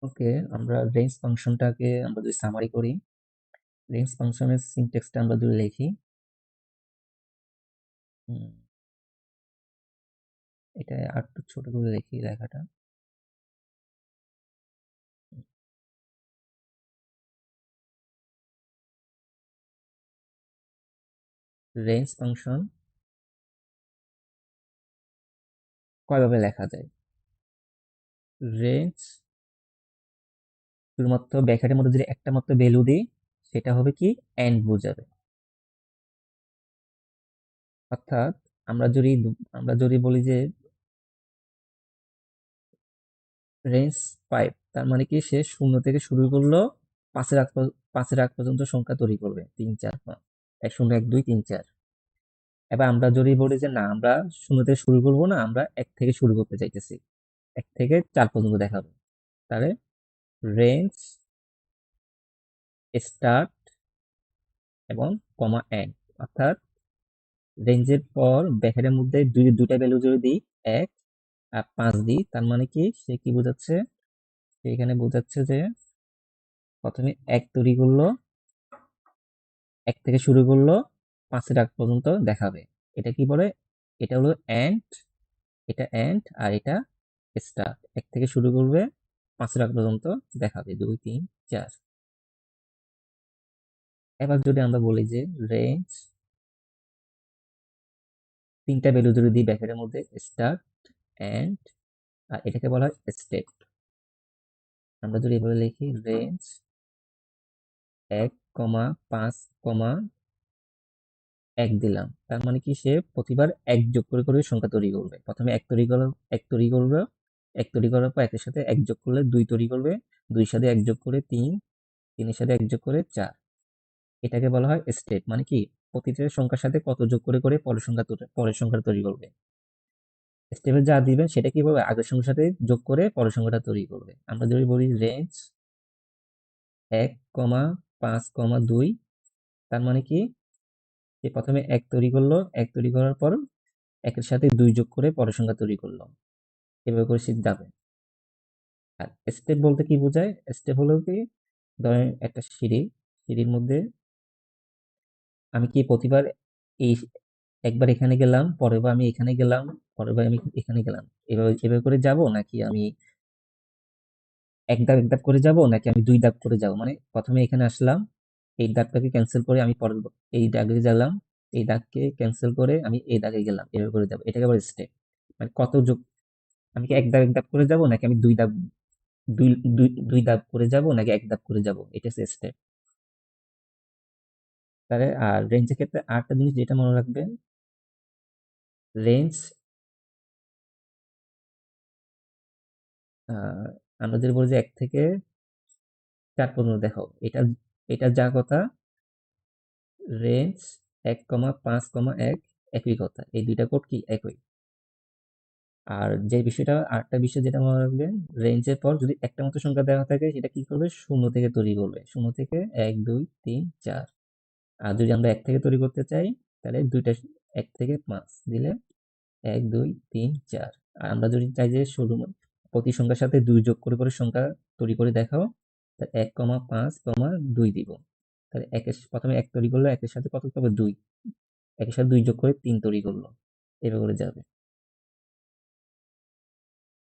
ওকে, আমরা রেঞ্জ ফাংশনটাকে আমরা যদি সামারি করি, রেঞ্জ ফাংশনের সিনট্যাক্সটা আমরা যদি লিখি, হুম, এটা আর একটু ছোট করে লিখি লেখাটা। রেঞ্জ ফাংশন কয়ভাবে লেখা যায়? রেঞ্জ শুধুমাত্র ব্র্যাকেটের মধ্যে যদি একটা মাত্র ভ্যালু দিই, সেটা হবে কি এন্ড বোঝাবে। অর্থাৎ আমরা যদি বলি যে রেঞ্জ 5, তার মানে কি সে 0 থেকে শুরু করলো, 5-এর আগ পর্যন্ত সংখ্যা তৈরি করবে, 3 4 5, 1 0 1 2 3 4। এবার আমরা যদি বলি যে না, আমরা 0 থেকে শুরু করব না, আমরা 1 থেকে শুরু করতে চাইতেছি, 1 থেকে 4 পর্যন্ত দেখাবো, তাহলে রেঞ্জ স্টার্ট এবং কমা এন্ড। অর্থাৎ রেঞ্জের পর ব্র্যাকেটের মধ্যে দুইটা ভ্যালু যদি দিই, 1 আর 5 দিই, তার মানে কি সে কি বোঝাচ্ছে? সে এখানে বোঝাচ্ছে যে প্রথমে 1 তৈরি করলো, 1 থেকে শুরু করলো, 5-এর আগ পর্যন্ত দেখাবে। এটা কি বলে? এটা হলো এন্ড, এটা এন্ড আর এটা স্টার্ট। 1 থেকে শুরু করবে, 5-এর আগ পর্যন্ত দেখাবে, 2 3 4। এবার যদি আমরা বলি যে রেঞ্জ, তিনটা ভ্যালু যদি দিই ব্র্যাকেটের মধ্যে, স্টার্ট, এন্ড আর এটাকে বলা হয় স্টেপ। আমরা যদি এভাবে লিখি রেঞ্জ 1,5,1 দিলাম, তার মানে কি সে প্রতিবার 1 যোগ করে করে সংখ্যা তৈরি করবে। প্রথমে 1 তৈরি করলো, 1 তৈরি করবে, 1 তৈরি করার পর 1-এর সাথে 1 যোগ করলে 2 তৈরি করবে, 2-এর সাথে 1 যোগ করে 3, 3-এর সাথে 1 যোগ করে 4। এটাকে বলা হয় স্টেপ। মানে কি প্রতিটা সংখ্যার সাথে কত যোগ করে করে পরের সংখ্যা তৈরি করবে। স্টেপে যা দিবেন সেটা কিভাবে আগের সংখ্যার সাথে যোগ করে পরের সংখ্যাটা তৈরি করবে। আমরা যদি বলি রেঞ্জ 1,5,2, তার মানে কি যে প্রথমে 1 তৈরি করলো, 1 তৈরি করার পর 1-এর সাথে 2 যোগ করে পরের সংখ্যা তৈরি করলো, এভাবে করে সে যাবে। আর স্টেপ বলতে কি বোঝায়? স্টেপ হলো কি, ধরেন একটা সিঁড়ির মধ্যে আমি কি প্রতিবার এই একবার এখানে গেলাম, পরের বার আমি এখানে গেলাম, পরের বার আমি এখানে গেলাম, এভাবে এভাবে করে যাব, নাকি আমি এক ধাপ এক ধাপ করে যাব, নাকি আমি 2 ধাপ করে যাব? মানে প্রথমে এখানে আসলাম, এই দাগটাকে ক্যান্সেল করে আমি পরের এই দাগে গেলাম, এই দাগকে ক্যান্সেল করে আমি এই দাগে গেলাম, এভাবে করে যাব। এটাকে বলে স্টেপ। মানে কত যোগ, আমি কি এক ধাপ করে যাব, নাকি আমি দুই ধাপ করে যাব, নাকি এক ধাপ করে যাব, এটা হচ্ছে স্টেপ। তাহলে আর রেঞ্জের ক্ষেত্রে আরেকটা জিনিস যেটা মনে রাখবেন, রেঞ্জ আমরা যদি বলি যে 1 থেকে 4 পর্যন্ত দেখাও, এটা এটা যা কথা, রেঞ্জ 1,5,1 একই কথা, এই দুইটা কোড কি একই। আর যে বিষয়টা, আরেকটা বিষয় যেটা মনে রাখবেন, রেঞ্জের পর যদি একটা মতো সংখ্যা দেওয়া থাকে, সেটা কি করবে? 0 থেকে তৈরি করবে, 0 থেকে 1 2 3 4। আর যদি আমরা 1 থেকে তৈরি করতে চাই, তাহলে দুইটা 1 থেকে 5 দিলে 1 2 3 4। আর আমরা যদি চাই যে শুধু প্রতি সংখ্যার সাথে 2 যোগ করে করে সংখ্যা তৈরি করে দেখাও, তাহলে 1,5,2 দিব। তাহলে প্রথমে 1 তৈরি করলো, 1-এর সাথে কত পাবো? 2, 1-এর সাথে 2 যোগ করে 3 তৈরি করলো, এভাবে করে যাবে।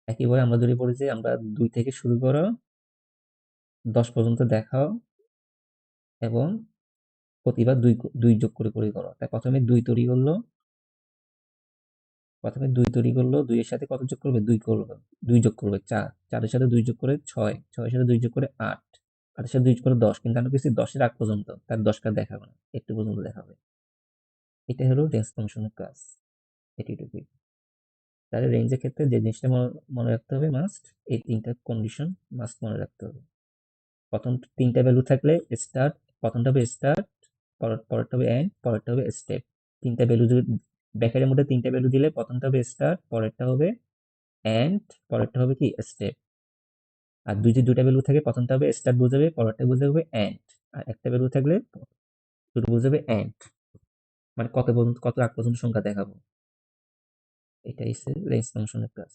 একইভাবে আমরা যদি বলি যে আমরা 2 থেকে শুরু করো, 10 পর্যন্ত দেখাও এবং প্রতিবার 2 যোগ করে করে করো। তাই প্রথমে 2 তৈরি করলো, 2-এর সাথে কত যোগ করবে? 2 করবে, 2 যোগ করবে 4, 4-এর সাথে 2 যোগ করে 6, 6-এর সাথে 2 যোগ করে 8, 8-এর সাথে 2 যোগ করে 10। কিন্তু আমরা কিছু 10-এর আগ পর্যন্ত, তার 10 টা দেখাবে না, একটু পর্যন্ত দেখাবে। এটা হলো রেঞ্জ ফাংশনের কাজ, এটুকুই। তাহলে রেঞ্জের ক্ষেত্রে যে জিনিসটা মনে রাখতে হবে মাস্ট, এই 3টা কন্ডিশন মাস্ট মনে রাখতে হবে। প্রথম 3টা ভ্যালু থাকলে স্টার্ট, প্রথমটা হবে স্টার্ট, পরেরটা হবে এন্ড, পরেরটা হবে স্টেপ। 3টা ভ্যালু যদি ব্র্যাকেটের মধ্যে 3টা ভ্যালু দিলে, প্রথমটা হবে স্টার্ট, পরেরটা হবে এন্ড, পরেরটা হবে কি স্টেপ। আর দুইটা ভ্যালু থাকে, প্রথমটা হবে স্টার্ট বোঝাবে, পরেরটা বোঝাবে এন্ড। আর একটা ভ্যালু থাকলে শুরু বোঝাবে এন্ড, মানে কত পর্যন্ত, কত আগ পর্যন্ত সংখ্যা দেখাবো। এটাই হচ্ছে রেঞ্জ ফাংশনের কাজ।